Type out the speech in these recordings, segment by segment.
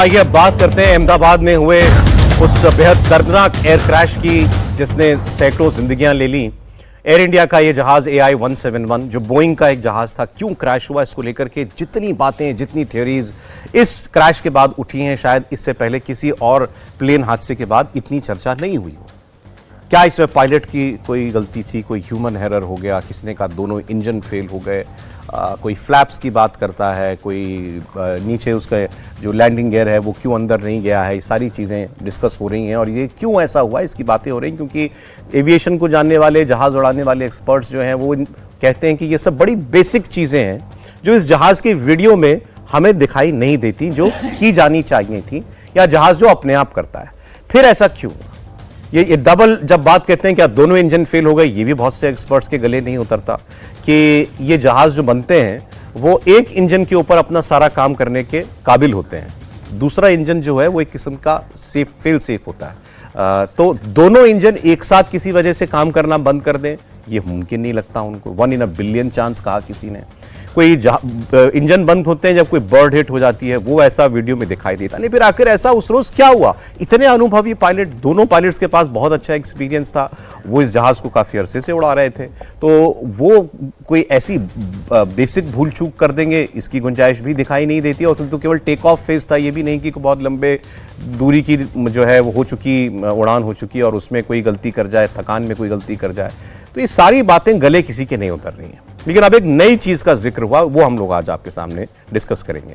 आइए अब बात करते हैं अहमदाबाद में हुए उस बेहद दर्दनाक एयर क्रैश की जिसने सैकड़ों जिंदगियां ले ली। एयर इंडिया का ये जहाज AI 171 जो बोइंग का एक जहाज था, क्यों क्रैश हुआ, इसको लेकर के जितनी बातें, जितनी थ्योरीज इस क्रैश के बाद उठी हैं, शायद इससे पहले किसी और प्लेन हादसे के बाद इतनी चर्चा नहीं हुई हो। क्या इसमें पायलट की कोई गलती थी, कोई ह्यूमन एरर हो गया, किसने कहा दोनों इंजन फेल हो गए, कोई फ्लैप्स की बात करता है, कोई नीचे उसका जो लैंडिंग गियर है वो क्यों अंदर नहीं गया है, ये सारी चीज़ें डिस्कस हो रही हैं। और ये क्यों ऐसा हुआ, इसकी बातें हो रही हैं क्योंकि एविएशन को जानने वाले, जहाज़ उड़ाने वाले एक्सपर्ट्स जो हैं वो कहते हैं कि ये सब बड़ी बेसिक चीज़ें हैं जो इस जहाज़ की वीडियो में हमें दिखाई नहीं देती, जो की जानी चाहिए थी, या जहाज़ जो अपने आप करता है। फिर ऐसा क्यों? ये डबल जब बात कहते हैं कि दोनों इंजन फेल हो गए, ये भी बहुत से एक्सपर्ट्स के गले नहीं उतरता कि ये जहाज जो बनते हैं वो एक इंजन के ऊपर अपना सारा काम करने के काबिल होते हैं, दूसरा इंजन जो है वो एक किस्म का फेल सेफ होता है। तो दोनों इंजन एक साथ किसी वजह से काम करना बंद कर दें, ये मुमकिन नहीं लगता उनको। 1 in a billion चांस कहा किसी ने। कोई इंजन बंद होते हैं जब कोई बर्ड हिट हो जाती है, वो ऐसा वीडियो में दिखाई देता नहीं। फिर आखिर ऐसा उस रोज क्या हुआ? इतने अनुभवी पायलट, दोनों पायलट्स के पास बहुत अच्छा एक्सपीरियंस था, वो इस जहाज को काफी अरसे से उड़ा रहे थे, तो वो कोई ऐसी बेसिक भूल चूक कर देंगे, इसकी गुंजाइश भी दिखाई नहीं देती। और तो केवल टेक ऑफ फेज था, ये भी नहीं कि बहुत लंबे दूरी की जो है वो हो चुकी, उड़ान हो चुकी और उसमें कोई गलती कर जाए, थकान में कोई गलती कर जाए। तो ये सारी बातें गले किसी के नहीं उतर रही हैं। लेकिन अब एक नई चीज का जिक्र हुआ, वो हम लोग आज आपके सामने डिस्कस करेंगे।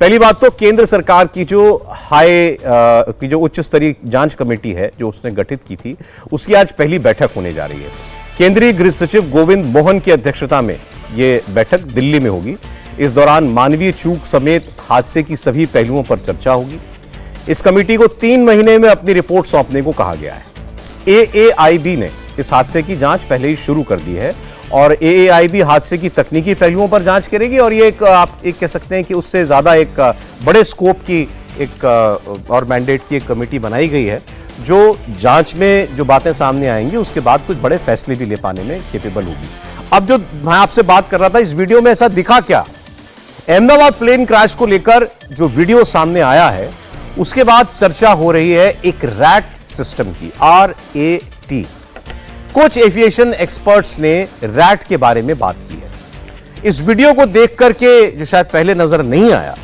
पहली बात तो केंद्र सरकार की जो उच्च स्तरीय जांच कमेटी है जो उसने गठित की थी, उसकी आज पहली बैठक होने जा रही है। केंद्रीय गृह सचिव गोविंद मोहन की अध्यक्षता में यह बैठक दिल्ली में होगी। इस दौरान मानवीय चूक समेत हादसे की सभी पहलुओं पर चर्चा होगी। इस कमेटी को 3 महीने में अपनी रिपोर्ट सौंपने को कहा गया है। AAIB ने इस हादसे की जांच पहले ही शुरू कर दी है और AAIB हादसे की तकनीकी पहलुओं पर जांच करेगी। और ये आप कह सकते हैं कि उससे ज्यादा एक बड़े स्कोप की एक और मैंडेट की एक कमेटी बनाई गई है जो जांच में जो बातें सामने आएंगी उसके बाद कुछ बड़े फैसले भी ले पाने में कैपेबल होगी। अब जो मैं आपसे बात कर रहा था, इस वीडियो में ऐसा दिखा क्या? अहमदाबाद प्लेन क्रैश को लेकर जो वीडियो सामने आया है उसके बाद चर्चा हो रही है एक रैट सिस्टम की, RAT। कुछ एविएशन एक्सपर्ट्स ने रैट के बारे में बात की है। इस वीडियो को देख करके जो शायद पहले नजर नहीं आया,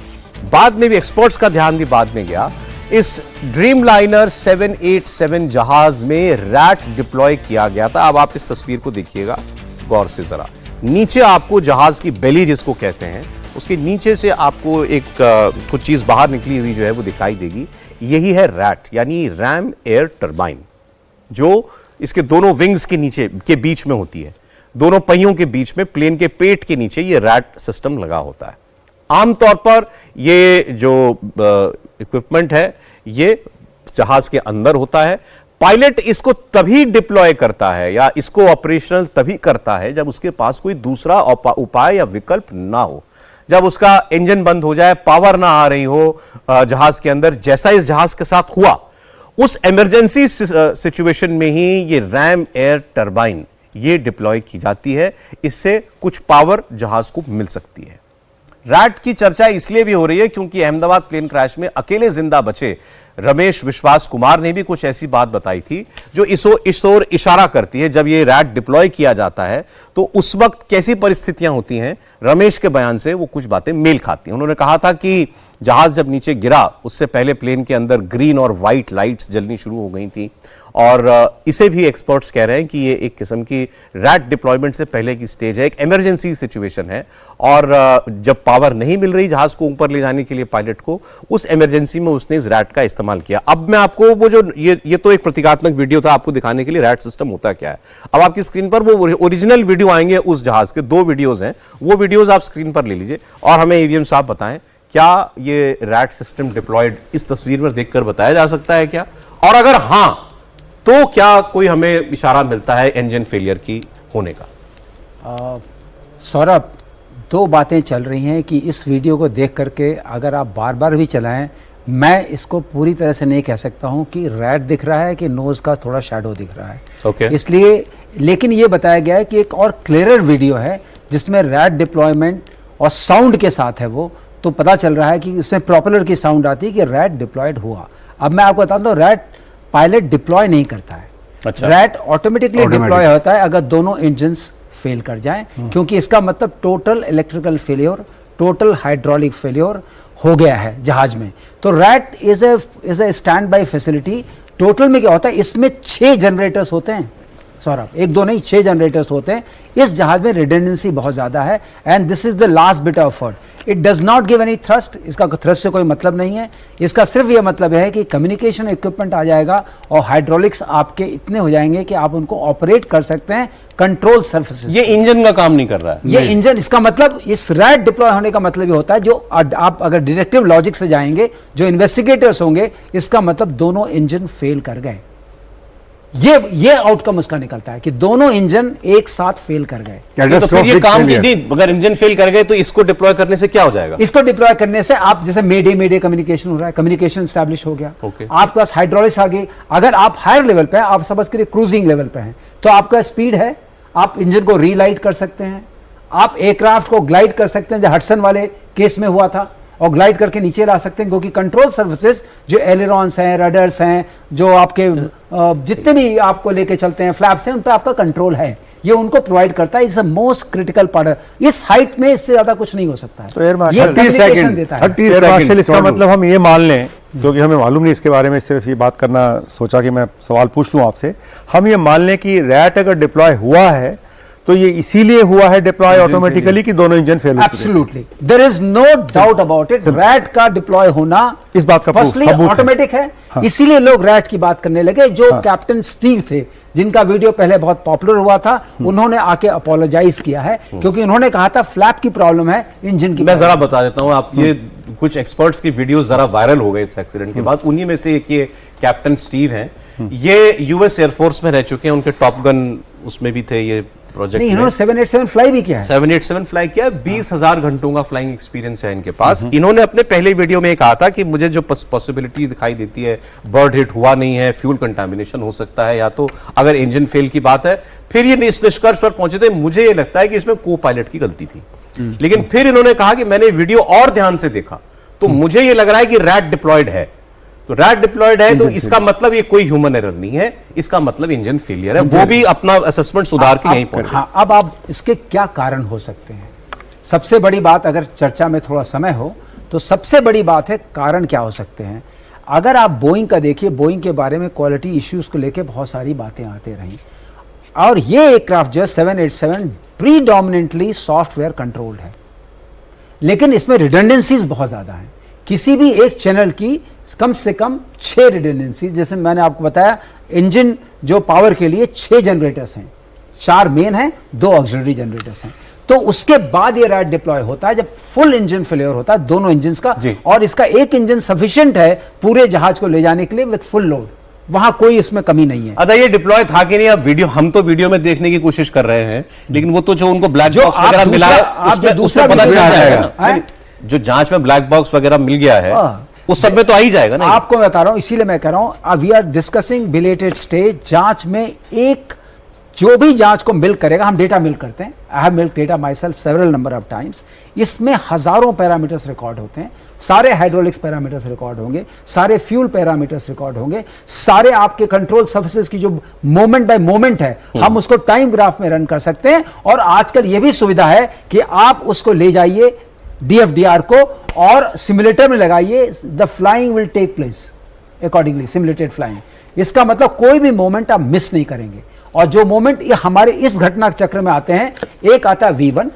बाद में भी एक्सपर्ट्स का ध्यान भी बाद में गया, इस ड्रीमलाइनर 787 जहाज में रैट डिप्लॉय किया गया था। अब आप इस तस्वीर को देखिएगा गौर से जरा। नीचे आपको जहाज की बेली जिसको कहते हैं, उसके नीचे से आपको एक कुछ चीज बाहर निकली हुई जो है वो दिखाई देगी। यही है रैट, यानी रैम एयर टरबाइन, जो इसके दोनों विंग्स के नीचे के बीच में होती है, दोनों पहियों के बीच में, प्लेन के पेट के नीचे ये रैट सिस्टम लगा होता है। आमतौर पर ये जो इक्विपमेंट है ये जहाज के अंदर होता है। पायलट इसको तभी डिप्लॉय करता है या इसको ऑपरेशनल तभी करता है जब उसके पास कोई दूसरा उपाय या विकल्प ना हो, जब उसका इंजन बंद हो जाए, पावर ना आ रही हो जहाज के अंदर, जैसा इस जहाज के साथ हुआ। उस इमरजेंसी सिचुएशन में ही ये रैम एयर टरबाइन ये डिप्लॉय की जाती है, इससे कुछ पावर जहाज को मिल सकती है। रैट की चर्चा इसलिए भी हो रही है क्योंकि अहमदाबाद प्लेन क्रैश में अकेले जिंदा बचे रमेश विश्वास कुमार ने भी कुछ ऐसी बात बताई थी जो इस ओर इशारा करती है। जब ये रैट डिप्लॉय किया जाता है तो उस वक्त कैसी परिस्थितियां होती हैं, रमेश के बयान से वो कुछ बातें मेल खाती हैं। उन्होंने कहा था कि जहाज जब नीचे गिरा उससे पहले प्लेन के अंदर ग्रीन और व्हाइट लाइट्स जलनी शुरू हो गई थी और इसे भी एक्सपर्ट्स कह रहे हैं कि ये एक किस्म की रैट डिप्लॉयमेंट से पहले की स्टेज है, एक इमरजेंसी सिचुएशन है। और जब पावर नहीं मिल रही जहाज को ऊपर ले जाने के लिए पायलट को, उस इमरजेंसी में उसने इस रैट का इस्तेमाल किया। अब मैं आपको वो जो ये तो एक प्रतीकात्मक वीडियो था आपको दिखाने के लिए रैट सिस्टम होता क्या है। अब आपकी स्क्रीन पर वो ओरिजिनल वीडियो आएंगे उस जहाज के, 2 वीडियोज हैं, वो वीडियोज आप स्क्रीन पर ले लीजिए और हमें AVM साहब बताएं क्या ये रैट सिस्टम डिप्लॉयड इस तस्वीर में देखकर बताया जा सकता है क्या, और अगर हां तो क्या कोई हमें इशारा मिलता है इंजन फेलियर की होने का? सौरभ, 2 बातें चल रही हैं कि इस वीडियो को देख करके अगर आप बार बार भी चलाएं, मैं इसको पूरी तरह से नहीं कह सकता हूं कि रैट दिख रहा है कि नोज का थोड़ा शैडो दिख रहा है। Okay. इसलिए, लेकिन ये बताया गया है कि एक और क्लियरर वीडियो है जिसमें रैट डिप्लॉयमेंट और साउंड के साथ है वो, तो पता चल रहा है कि इसमें प्रोपेलर की साउंड आती है कि रैट डिप्लॉयड हुआ। अब मैं आपको बताता हूँ, रैट पायलट डिप्लॉय नहीं करता है। अच्छा। रैट ऑटोमेटिकली डिप्लॉय होता है अगर दोनों इंजन्स फेल कर जाएं, क्योंकि इसका मतलब total electrical failure, total hydraulic failure हो गया है जहाज में। तो rat is a stand by facility. Total में क्या होता है, इसमें 6 जनरेटर्स होते हैं सौरभ, 1-2 नहीं 6 जनरेटर्स होते हैं। इस जहाज में रिडंडेंसी बहुत ज्यादा है and this is the last bit of effort. It does not give any thrust, इसका थ्रस्ट से कोई मतलब नहीं है। इसका सिर्फ ये मतलब है कि कम्युनिकेशन इक्विपमेंट आ जाएगा और हाइड्रोलिक्स आपके इतने हो जाएंगे कि आप उनको ऑपरेट कर सकते हैं कंट्रोल सर्फेसेस। ये इंजन का काम नहीं कर रहा है। ये इंजन, इसका मतलब इस रैट डिप्लॉय होने का मतलब ये होता है, जो आप अगर डिडक्टिव लॉजिक से जाएंगे, जो इन्वेस्टिगेटर्स होंगे, इसका मतलब दोनों इंजन फेल कर गए। ये आउटकम उसका निकलता है कि दोनों इंजन एक साथ फेल कर गए। तो फिर ये काम नहीं, अगर इंजन फेल कर गए तो इसको डिप्लॉय करने से क्या हो जाएगा? इसको डिप्लॉय करने से आप जैसे मेडे कम्युनिकेशन हो रहा है, कम्युनिकेशन स्टैब्लिश हो गया। आपके पास हाइड्रोलिक्स आ गई। अगर आप हायर लेवल पे हैं, आप समझ करिए क्रूजिंग लेवल पे हैं, तो आपका स्पीड है, आप इंजन को रीलाइट कर सकते हैं, आप एयरक्राफ्ट को ग्लाइड कर सकते हैं, जो हडसन वाले केस में हुआ था, और ग्लाइड करके नीचे ला सकते हैं, क्योंकि कंट्रोल सर्विसेज जो एलेरॉन्स हैं, रडर्स हैं, जो आपके जितने भी आपको लेके चलते हैं, फ्लैप्स हैं, उन पर आपका कंट्रोल है, ये उनको प्रोवाइड करता है। Is most critical part. इस हाइट में इससे ज्यादा कुछ नहीं हो सकता है। तो एयर ये कम्युनिकेशन देता है। 30 सेकंड, इसका मतलब हम ये मान लें, क्योंकि हमें मालूम नहीं इसके बारे में, सिर्फ ये बात करना सोचा कि मैं सवाल पूछ लूं आपसे। हम ये मान लें कि रैट अगर डिप्लॉय हुआ है तो ये इसीलिए हुआ है डिप्लॉय ऑटोमेटिकली कि दोनों इंजन फेल हो चुके हैं। Absolutely, there is no doubt about it. RAT का डिप्लॉय होना इस बात का सबूत ऑटोमेटिक है। हाँ। इसीलिए लोग रैट की बात करने लगे। जो कैप्टन स्टीव थे, जिनका वीडियो पहले बहुत पॉपुलर हुआ था, उन्होंने आके अपोलोजाइज किया है, क्योंकि उन्होंने कहा था फ्लैप की प्रॉब्लम है, इंजन की। मैं जरा बता देता हूं, आप ये कुछ एक्सपर्ट्स की वीडियो जरा वायरल हो गए इस एक्सीडेंट के बाद। उन्हीं में से एक ये कैप्टन स्टीव हैं। ये यूएस एयरफोर्स में रह चुके हैं, उनके टॉप गन उसमें भी थे ये प्रोजेक्ट। नहीं, इन्होंने 787 फ्लाई भी किया है। 787 फ्लाई किया, 20,000 घंटों का फ्लाइंग एक्सपीरियंस है इनके पास। इन्होंने अपने पहले वीडियो में कहा था कि मुझे जो पॉसिबिलिटी दिखाई देती है, बर्ड हिट हुआ नहीं है, फ्यूल कंटामिनेशन हो सकता है, या तो अगर इंजन फेल की बात है। फिर ये इस निष्कर्ष पर पहुंचे थे, मुझे ये लगता है कि इसमें को पायलट की गलती थी। लेकिन फिर इन्होंने कहा कि मैंने वीडियो और ध्यान से देखा तो मुझे ये लग रहा है कि रैट डिप्लॉयड है। तो रैट डिप्लॉयड है तो इसका मतलब ये कोई ह्यूमन एरर नहीं है, इसका मतलब इंजन फेलियर है। वो भी अपना असेसमेंट सुधार के यहीं पहुंचे। हाँ, अब आप इसके क्या कारण हो सकते हैं? सबसे बड़ी बात, अगर चर्चा में थोड़ा समय हो तो सबसे बड़ी बात है कारण क्या हो सकते हैं। अगर आप बोइंग का देखिए, बोइंग के बारे में क्वालिटी इश्यूज को लेकर बहुत सारी बातें आते रही, और ये एयरक्राफ्ट जो है 787 प्रीडोमिनेंटली सॉफ्टवेयर कंट्रोल्ड है, लेकिन इसमें रिडंडेंसीज बहुत ज्यादा हैं। किसी भी एक चैनल की कम से कम 6 रिडंडेंसीज, जैसे मैंने आपको बताया, इंजन जो पावर के लिए 6 जनरेटर्स हैं, 4 मेन हैं, 2 ऑक्सिलरी जनरेटर्स हैं। तो उसके बाद ये रैट डिप्लॉय होता है जब फुल इंजन फेलियर होता है दोनों इंजन का, और इसका एक इंजन सफिशिएंट है पूरे जहाज को ले जाने के लिए विद फुल लोड। वहां कोई इसमें कमी नहीं है। अदा ये डिप्लॉय था कि नहीं? अब वीडियो, हम तो वीडियो में देखने की कोशिश कर रहे हैं, लेकिन वो तो जो उनको ब्लैक बॉक्स वगैरह मिला है, उसमें पता चल जाएगा। जो जांच में ब्लैक बॉक्स वगैरह मिल गया है उस सब में तो आ ही जाएगा ना। आपको बता रहा हूं, इसीलिए मैं कह रहा हूं, we are discussing belated stage. जांच में एक जो भी जांच को मिल्क करेगा, हम डेटा मिल्क करते हैं, I have milk data my self several number of times. इसमें हजारों पैरामीटर्स रिकॉर्ड होते हैं, सारे हाइड्रोलिक्स पैरामीटर्स रिकॉर्ड होंगे, सारे फ्यूल पैरामीटर्स रिकॉर्ड होंगे, सारे आपके कंट्रोल सर्फेसेस की जो मोमेंट बाय मोमेंट है, हम उसको टाइम ग्राफ में रन कर सकते हैं। और आजकल यह भी सुविधा है कि आप उसको ले जाइए DFDR को और सिमुलेटर में लगाइए, the flying will take place accordingly, simulated flying. इसका मतलब कोई भी मोमेंट आप मिस नहीं करेंगे। और जो मोमेंट हमारे इस घटना चक्र में आते हैं, एक आता है V1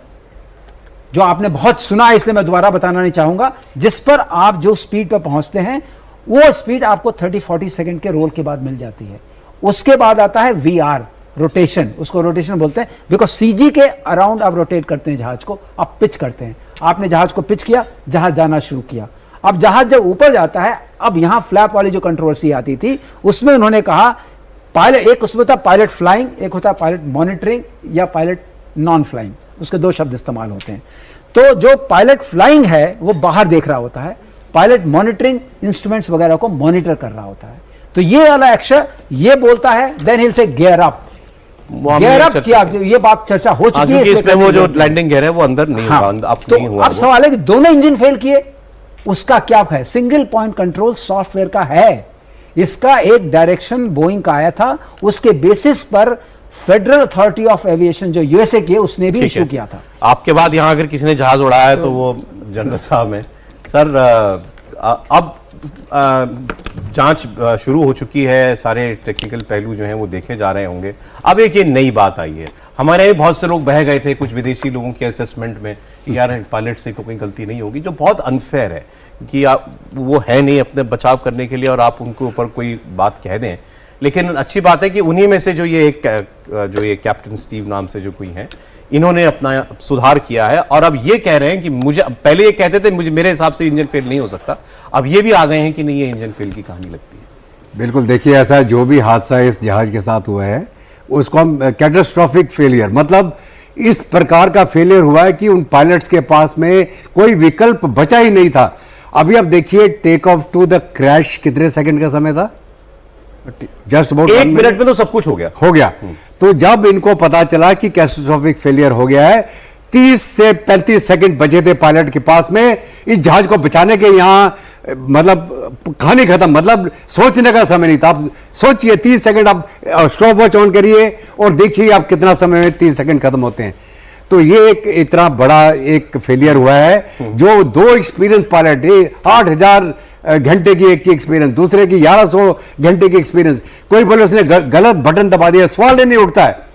जो आपने बहुत सुना है, इसलिए मैं दोबारा बताना नहीं चाहूंगा, जिस पर आप जो स्पीड पर पहुंचते हैं वो स्पीड आपको 30-40 सेकंड के रोल के बाद मिल जाती है। उसके बाद आता है VR रोटेशन, उसको रोटेशन बोलते हैं, बिकॉज CG के अराउंड आप रोटेट करते हैं जहाज को, आप पिच करते हैं। आपने जहाज को पिच किया, जहाज जाना शुरू किया। अब जहाज जब ऊपर जाता है, अब यहां फ्लैप वाली जो कंट्रोवर्सी आती थी, उसमें उन्होंने कहा पायलट, एक उसमें होता पायलट फ्लाइंग, एक होता पायलट मॉनिटरिंग या पायलट नॉन फ्लाइंग, उसके 2 शब्द इस्तेमाल होते हैं। तो जो पायलट फ्लाइंग है वो बाहर देख रहा होता है, पायलट मॉनिटरिंग इंस्ट्रूमेंट्स वगैरह को मॉनिटर कर रहा होता है। तो ये वाला एक्शन ये बोलता है, देन हिल से गियर अप, वो हमने गेयर अप चर्चा किया, की। ये बात चर्चा हो चुकी है। क्योंकि इसमें वो जो कंटिन्यू- लैंडिंग गियर है वो अंदर नहीं हाँ, हुआ, अब तो नहीं हुआ अब वो। सवाल है कि दोनों इंजन फेल किए, उसका क्या है? सिंगल पॉइंट कंट्रोल सॉफ्टवेयर का है, इसका एक डायरेक्शन बोइंग का आया था, उसके बेसिस पर फेडरल अथॉरिटी ऑफ एविएशन जो यूएसए की है उसने भी ठीक इशू है। किया था। आपके बाद यहाँ अगर किसी ने जहाज उड़ाया है तो वो जनरल साहब हैं। सर अब जांच शुरू हो चुकी है, सारे टेक्निकल पहलू जो हैं वो देखे जा रहे होंगे। अब एक ये नई बात आई है, हमारे यहाँ बहुत से लोग बह गए थे कुछ विदेशी लोगों के असेसमेंट में कि यार पायलट से तो कोई गलती नहीं होगी, जो बहुत अनफेयर है कि आप वो है नहीं अपने बचाव करने के लिए और आप उनके ऊपर कोई बात कह दें। लेकिन अच्छी बात है कि उन्हीं में से जो ये कैप्टन स्टीव नाम से जो कोई हैं, इन्होंने अपना सुधार किया है और अब ये कह रहे हैं कि मुझे, पहले ये कहते थे मुझे मेरे हिसाब से इंजन फेल नहीं हो सकता, अब ये भी आ गए हैं कि नहीं, ये इंजन फेल की कहानी लगती है। बिल्कुल, देखिए ऐसा जो भी हादसा इस जहाज के साथ हुआ है उसको हम कैटास्ट्रोफिक फेलियर, मतलब इस प्रकार का फेलियर हुआ है कि उन पायलट्स के पास में कोई विकल्प बचा ही नहीं था। अभी आप देखिए take off to the crash कितने सेकंड का समय था? जस्ट अबाउट 1 मिनट में तो सब कुछ हो गया। तो जब इनको पता चला कि कैटास्ट्रोफिक फेलियर हो गया है, 30 से 35 सेकंड बचे थे पायलट के पास में इस जहाज को बचाने के। यहाँ मतलब कहानी खत्म, मतलब सोचने का समय नहीं था। आप सोचिए 30 सेकंड, आप स्टॉप वॉच ऑन करिए और देखिए आप कितना समय में 30 सेकंड खत्म होते हैं। तो ये एक इतना बड़ा एक फेलियर हुआ है जो दो एक्सपीरियंस पायलट, 8000 घंटे की एक की एक्सपीरियंस, दूसरे की 1100 घंटे की एक्सपीरियंस, कोई बोले उसने गलत बटन दबा दिया, सवाल ही नहीं उठता है।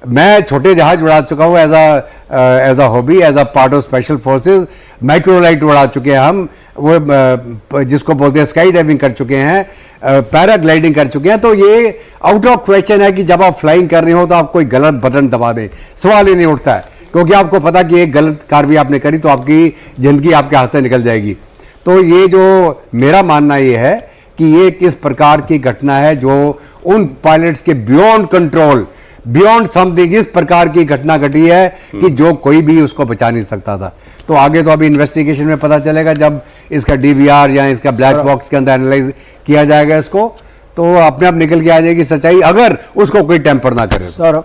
मैं छोटे जहाज उड़ा चुका हूँ as a hobby, as a part of special forces. Microlight उड़ा चुके हैं हम, वो जिसको बोलते हैं स्काई डाइविंग कर चुके हैं, पैराग्लाइडिंग कर चुके हैं। तो ये आउट ऑफ क्वेश्चन है कि जब आप फ्लाइंग कर रहे हो तो आप कोई गलत बटन दबा दें, सवाल ही नहीं उठता है, क्योंकि आपको पता कि एक गलत कार्रवाई आपने करी तो आपकी जिंदगी आपके हाथ से निकल जाएगी। तो ये जो मेरा मानना ये है कि ये किस प्रकार की घटना है जो उन पायलट्स के बियॉन्ड कंट्रोल, बियॉन्ड समथिंग, इस प्रकार की घटना घटी है कि जो कोई भी उसको बचा नहीं सकता था। तो आगे तो अभी इन्वेस्टिगेशन में पता चलेगा, जब इसका डीवीआर या इसका ब्लैक बॉक्स के अंदर एनालाइज किया जाएगा इसको, तो अपने आप निकल के आ जाएगी सच्चाई, अगर उसको कोई टेम्पर ना करे। सर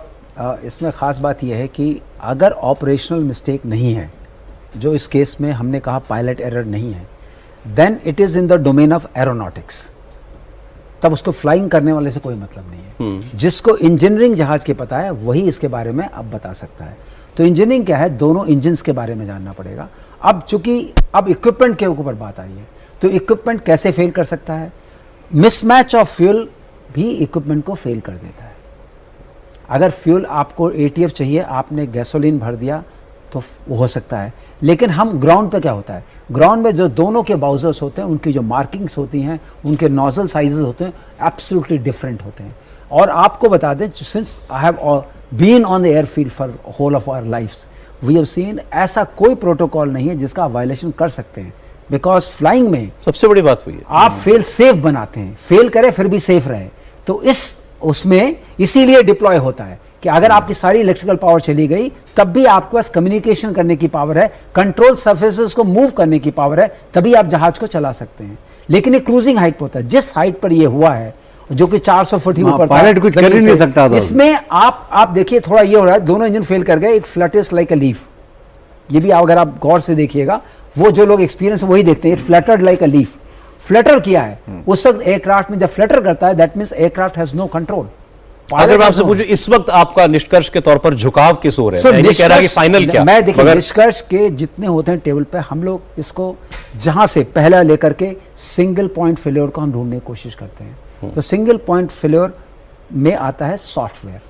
इसमें खास बात यह है कि अगर ऑपरेशनल मिस्टेक नहीं है, जो इस केस में हमने कहा पायलट एरर नहीं है, then it is in the domain of aeronautics, तब उसको फ्लाइंग करने वाले से कोई मतलब नहीं है। जिसको इंजीनियरिंग जहाज के पता है वही इसके बारे में अब बता सकता है। तो इंजीनियरिंग क्या है, दोनों इंजन्स के बारे में जानना पड़ेगा। अब चूंकि अब इक्विपमेंट के ऊपर बात आई है, तो इक्विपमेंट कैसे फेल कर सकता है? मिसमैच ऑफ फ्यूल भी इक्विपमेंट को फेल कर देता है। अगर फ्यूल आपको एटीएफ चाहिए, आपने गैसोलीन भर दिया तो वो हो सकता है, लेकिन हम ग्राउंड पे क्या होता है, ग्राउंड में जो दोनों के बाउजर्स होते हैं, उनकी जो मार्किंग्स होती हैं, उनके नोजल साइजेस होते हैं, एब्सोल्युटली डिफरेंट होते हैं। और आपको बता दें, since I have been on the airfield for whole of our lifes, we have seen ऐसा कोई प्रोटोकॉल नहीं है जिसका आप वायलेशन कर सकते हैं, बिकॉज फ्लाइंग में सबसे बड़ी बात हुई है आप फेल सेफ बनाते हैं, फेल करें फिर भी सेफ रहे। तो उसमें इसीलिए डिप्लॉय होता है कि अगर आपकी सारी इलेक्ट्रिकल पावर चली गई, तब भी आपके पास कम्युनिकेशन करने की पावर है, कंट्रोल सरफेसेस को मूव करने की पावर है, तभी आप जहाज को चला सकते हैं। लेकिन ये क्रूजिंग हाइट पर होता है, जिस हाइट पर ये हुआ है, जो कि 400 फुट ही ऊपर था, पायलट कुछ कर ही नहीं सकता था। इसमें आप देखिए थोड़ा ये हो रहा है, दोनों इंजन फेल कर गए, it flutters like a leaf. ये भी अगर आप गौर से देखिएगा, वो जो लोग एक्सपीरियंस वही देखते हैं, it fluttered like a leaf. Flutter किया है उस वक्त एयरक्राफ्ट में, जब फ्लटर करता है that means aircraft has no control. अगर मैं आपसे पूछूं इस वक्त आपका निष्कर्ष के तौर पर झुकाव किस ओर है? मैं नहीं कह रहा कि फाइनल क्या, मैं देखिए मगर निष्कर्ष के जितने होते हैं टेबल पे, हम लोग इसको जहां से पहला लेकर के सिंगल पॉइंट फेल्योर को हम ढूंढने की कोशिश करते हैं। तो सिंगल पॉइंट फेल्योर में आता है सॉफ्टवेयर,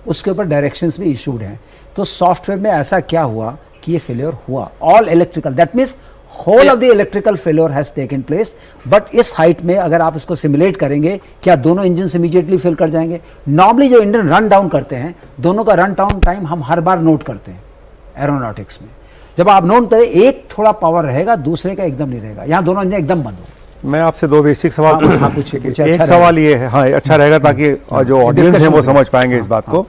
उसके ऊपर डायरेक्शंस भी इशूड हैं। तो सॉफ्टवेयर में ऐसा क्या हुआ कि ये फेल्योर हुआ? All electrical, that means whole of the electrical failure has taken place. But इस हाइट में अगर आप इसको सिमुलेट करेंगे, क्या दोनों इंजन इमीडिएटली फेल कर जाएंगे? नॉर्मली जो इंजन रन डाउन करते हैं, दोनों का रन डाउन टाइम हम हर बार नोट करते हैं एरोनॉटिक्स में। जब आप नोट करें, एक थोड़ा पावर रहेगा, दूसरे का एकदम नहीं रहेगा। यहाँ दोनों इंजन एकदम बंद हो। मैं आपसे दो बेसिक सवाल पूछिए, एक सवाल ये है, हाँ अच्छा रहेगा ताकि जो ऑडियंस है वो समझ पाएंगे इस बात को।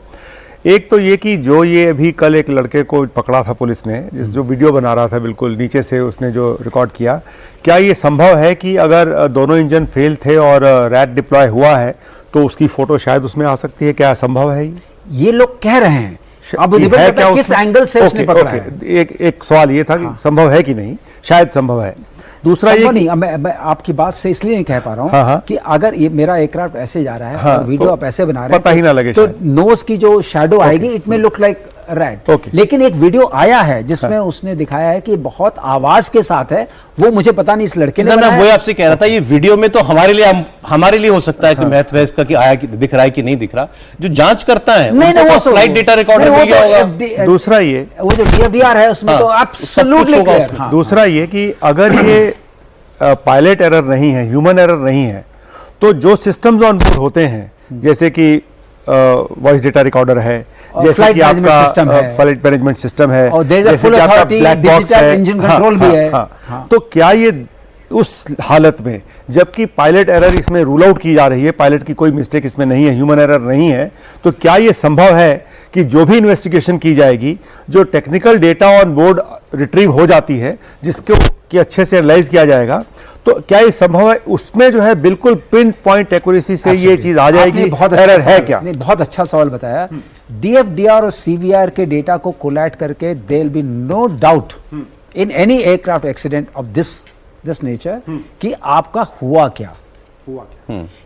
एक तो ये कि जो ये अभी कल एक लड़के को पकड़ा था पुलिस ने, जिस जो वीडियो बना रहा था बिल्कुल नीचे से उसने जो रिकॉर्ड किया, क्या ये संभव है कि अगर दोनों इंजन फेल थे और रैट डिप्लॉय हुआ है तो उसकी फोटो शायद उसमें आ सकती है? क्या संभव है ये लोग कह रहे हैं, अब कि डिपेंड है करता है किस उसमें? एंगल से उसने ओके, पकड़ा ओके। है। एक सवाल ये था कि संभव है कि नहीं, शायद संभव है। दूसरा ये संभव कि- नहीं, मैं आपकी बात से इसलिए नहीं कह पा रहा हाँ, हूँ हाँ। कि अगर ये मेरा एयरक्राफ्ट ऐसे जा रहा है हाँ, और वीडियो तो आप ऐसे बना रहे हैं पता ही ना लगे तो शायद। नोज की जो शैडो आएगी इट में लुक लाइक रेड। ओके। लेकिन एक वीडियो आया है जिसमें उसने दिखाया है कि बहुत आवाज के साथ है, वो मुझे पता नहीं इस लड़के ने सर, मैं बनाया वही है। आपसे कह रहा था, ये वीडियो में तो हमारे लिए हो सकता है कि महत्व है इसका कि आया कि दिख रहा है कि नहीं दिख रहा। जो जांच करता है नहीं उनको नहीं, तो फ्लाइट डेटा रिकॉर्डर मिल गया होगा। दूसरा ये वो जो DFDR है उसमें हाँ, तो सब एब्सोल्युटली कुछ होगा क्लियर। उसमें। दूसरा ये कि अगर ये पायलट एरर नहीं है, ह्यूमन एरर नहीं है, तो जो सिस्टम्स ऑन बोर्ड होते हैं जैसे कि वॉइस डेटा रिकॉर्डर है, और जैसे flight कि management system आपका है। फ्लाइट मैनेजमेंट सिस्टम है, और there is a जैसे full कि आपका authority, ब्लैक बॉक्स digital है, engine control भी है। हाँ। तो क्या ये उस हालत में जबकि पायलट एरर इसमें रूल आउट की जा रही है, पायलट की कोई मिस्टेक इसमें नहीं है, ह्यूमन एरर नहीं है, तो क्या ये संभव है कि जो भी इन्वेस्टिगेशन की जाएगी, जो technical data on board retrieve हो जाती है, जिसको कि अच्छे से एनालाइज किया जाएगा, तो क्या ये संभव है उसमें जो है बिल्कुल पिन पॉइंट एक्यूरेसी से ये चीज आ जाएगी? आपने बहुत अच्छा एरर है सवाल- क्या? नहीं, बहुत अच्छा सवाल बताया। DFDR और CVR के डेटा को कोलैट करके there will be no doubt in any aircraft accident of this nature कि आपका हुआ क्या।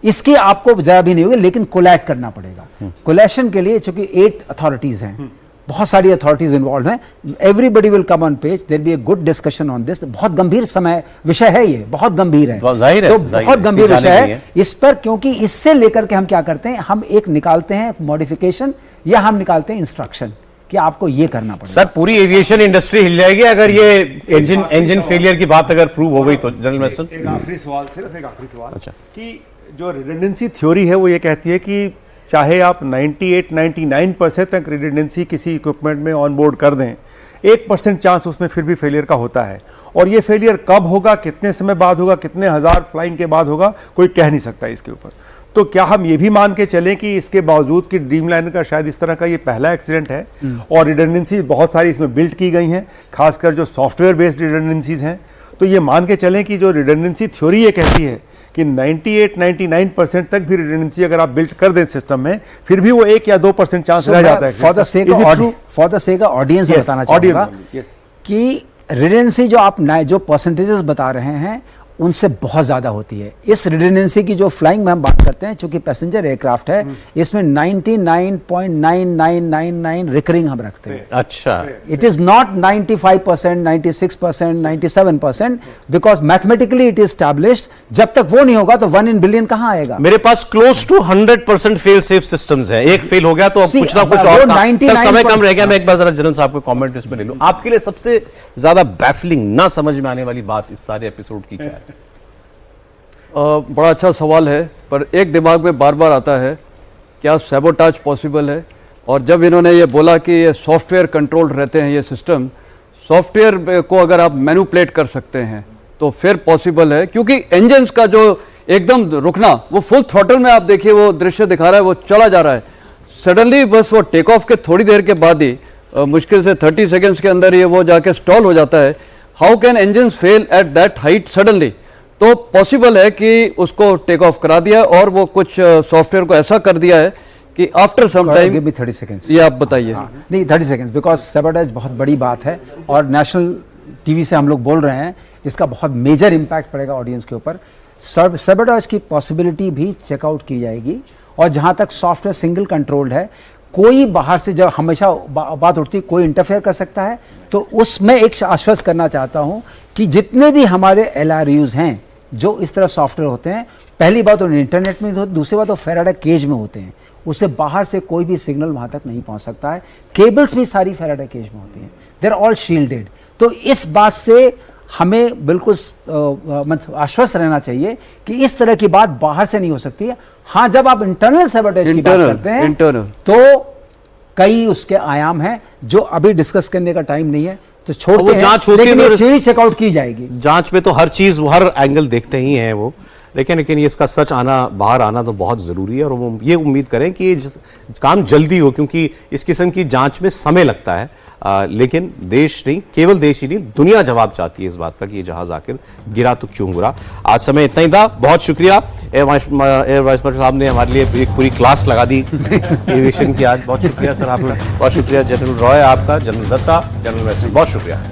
इसकी आपको जरा भी नहीं होगी, लेकिन कोलैट करना पड़ेगा। कोलेशन के लिए चूंकि 8 अथॉरिटीज हैं, बहुत सारी अथॉरिटीज इन्वॉल्व हैं, everybody will come on page, there be a good discussion on this. बहुत गंभीर विषय है, ये बहुत गंभीर है, जाहिर है, तो जाहिर बहुत है, गंभीर जाने विषय नहीं है है। इस पर, क्योंकि इससे लेकर के हम क्या करते हैं, हम एक निकालते हैं मॉडिफिकेशन या हम निकालते हैं इंस्ट्रक्शन कि आपको ये करना पड़ेगा। सर, पूरी एविएशन इंडस्ट्री हिल जाएगी अगर ये इंजन फेलियर की बात अगर प्रूव हो गई तो। जनरल मैसन, एक आखिरी सवाल, सिर्फ एक आखिरी सवाल। अच्छा। कि जो रिडंडेंसी थ्योरी है वो ये कहती है कि चाहे आप 98-99% तक रिडंडेंसी किसी इक्विपमेंट में ऑन बोर्ड कर दें, 1% चांस उसमें फिर भी फेलियर का होता है, और ये फेलियर कब होगा, कितने समय बाद होगा, कितने हजार फ्लाइंग के बाद होगा, कोई कह नहीं सकता इसके ऊपर। तो क्या हम ये भी मान के चलें कि इसके बावजूद कि ड्रीमलाइनर का शायद इस तरह का ये पहला एक्सीडेंट है और रिडंडेंसी बहुत सारी इसमें बिल्ट की गई हैं, खासकर जो सॉफ्टवेयर बेस्ड रिडंडेंसीज हैं, तो ये मान के चलें कि जो रिडंडेंसी थ्योरी ये कहती है कि 98-99% तक भी रिडंडेंसी अगर आप बिल्ट कर दें सिस्टम में, फिर भी वो 1 या 2% चांस रह जाता है। For the sake of audience बताना चाहूंगा कि रिडेंसी जो आप जो परसेंटेजेस बता रहे हैं उनसे बहुत ज्यादा होती है। इस रिडेंडेंसी की जो फ्लाइंग में हम बात करते हैं, चूंकि पैसेंजर एयरक्राफ्ट है, इसमें 99.9999 रिकरिंग हम रखते हैं। अच्छा, it is not 95%, 96%, 97%, because mathematically it is established. जब तक वो नहीं होगा तो 1 in billion कहां आएगा? मेरे पास close to 100% fail safe systems है। एक फेल हो गया तो अब See, कुछ ना कुछ वो और काम। 99 सर, समय कम रह गया, मैं एक बार जरा जनरल साहब को कमेंट इसमें ले लूं। आपके लिए सबसे ज्यादा बैफलिंग, ना समझ में आने वाली बात इस सारे एपिसोड की क्या है? बड़ा अच्छा सवाल है, पर एक दिमाग में बार बार आता है, क्या सैबोटाज पॉसिबल है? और जब इन्होंने ये बोला कि ये सॉफ्टवेयर कंट्रोल रहते हैं, ये सिस्टम सॉफ्टवेयर को अगर आप मैनिपुलेट कर सकते हैं तो फिर पॉसिबल है, क्योंकि इंजन्स का जो एकदम रुकना, वो फुल थ्रॉटल में आप देखिए वो दृश्य दिखा रहा है, वो चला जा रहा है, सडनली बस वो टेक ऑफ के थोड़ी देर के बाद ही मुश्किल से 30 सेकेंड्स के अंदर ये वो जाके स्टॉल हो जाता है। How can engines fail at that height suddenly? तो पॉसिबल है कि उसको टेक ऑफ करा दिया और वो कुछ सॉफ्टवेयर को ऐसा कर दिया है कि after some time. Give me 30 seconds। ये आप बताइए। नहीं, 30 seconds, बिकॉज सैबोटेज बहुत बड़ी बात है और नेशनल टीवी से हम लोग बोल रहे हैं, इसका बहुत मेजर इम्पैक्ट पड़ेगा ऑडियंस के ऊपर। सैबोटेज की पॉसिबिलिटी भी चेकआउट की जाएगी, और जहां तक सॉफ्टवेयर सिंगल कंट्रोल्ड है, कोई बाहर से, जब हमेशा बात उठती है कोई इंटरफेयर कर सकता है, तो उसमें एक आश्वस्त करना चाहता हूं कि जितने भी हमारे LRUs हैं जो इस तरह सॉफ्टवेयर होते हैं, पहली बात तो इंटरनेट में होते, दूसरी बात तो फैराडे केज में होते हैं, उससे बाहर से कोई भी सिग्नल वहां तक नहीं पहुंच सकता है। केबल्स भी सारी फैराडे केज में होती हैं, दे आर ऑल शील्डेड। तो इस बात से हमें बिल्कुल आश्वस्त रहना चाहिए कि इस तरह की बात बाहर से नहीं हो सकती है। हाँ, जब आप इंटरनल सैबोटेज की बात करते हैं तो कई उसके आयाम हैं जो अभी डिस्कस करने का टाइम नहीं है, तो छोड़ते वो हैं, जांच होती है लेकिन तो ये चेकआउट की जाएगी। जांच में तो हर चीज, हर एंगल देखते ही हैं वो, लेकिन ये इसका सच आना, बाहर आना तो बहुत ज़रूरी है, और वो ये उम्मीद करें कि ये काम जल्दी हो, क्योंकि इस किस्म की जांच में समय लगता है। लेकिन देश नहीं, केवल देश ही नहीं, दुनिया जवाब चाहती है इस बात का कि ये जहाज़ आखिर गिरा तो क्यों गिरा। आज समय इतना ही था, बहुत शुक्रिया। एयर वाइस मार्शल साहब ने हमारे लिए एक पूरी क्लास लगा दी एविएशन की आज। बहुत शुक्रिया सर आपका, बहुत शुक्रिया जनरल रॉय आपका, जनरल दत्ता, जनरल वैसे, बहुत शुक्रिया।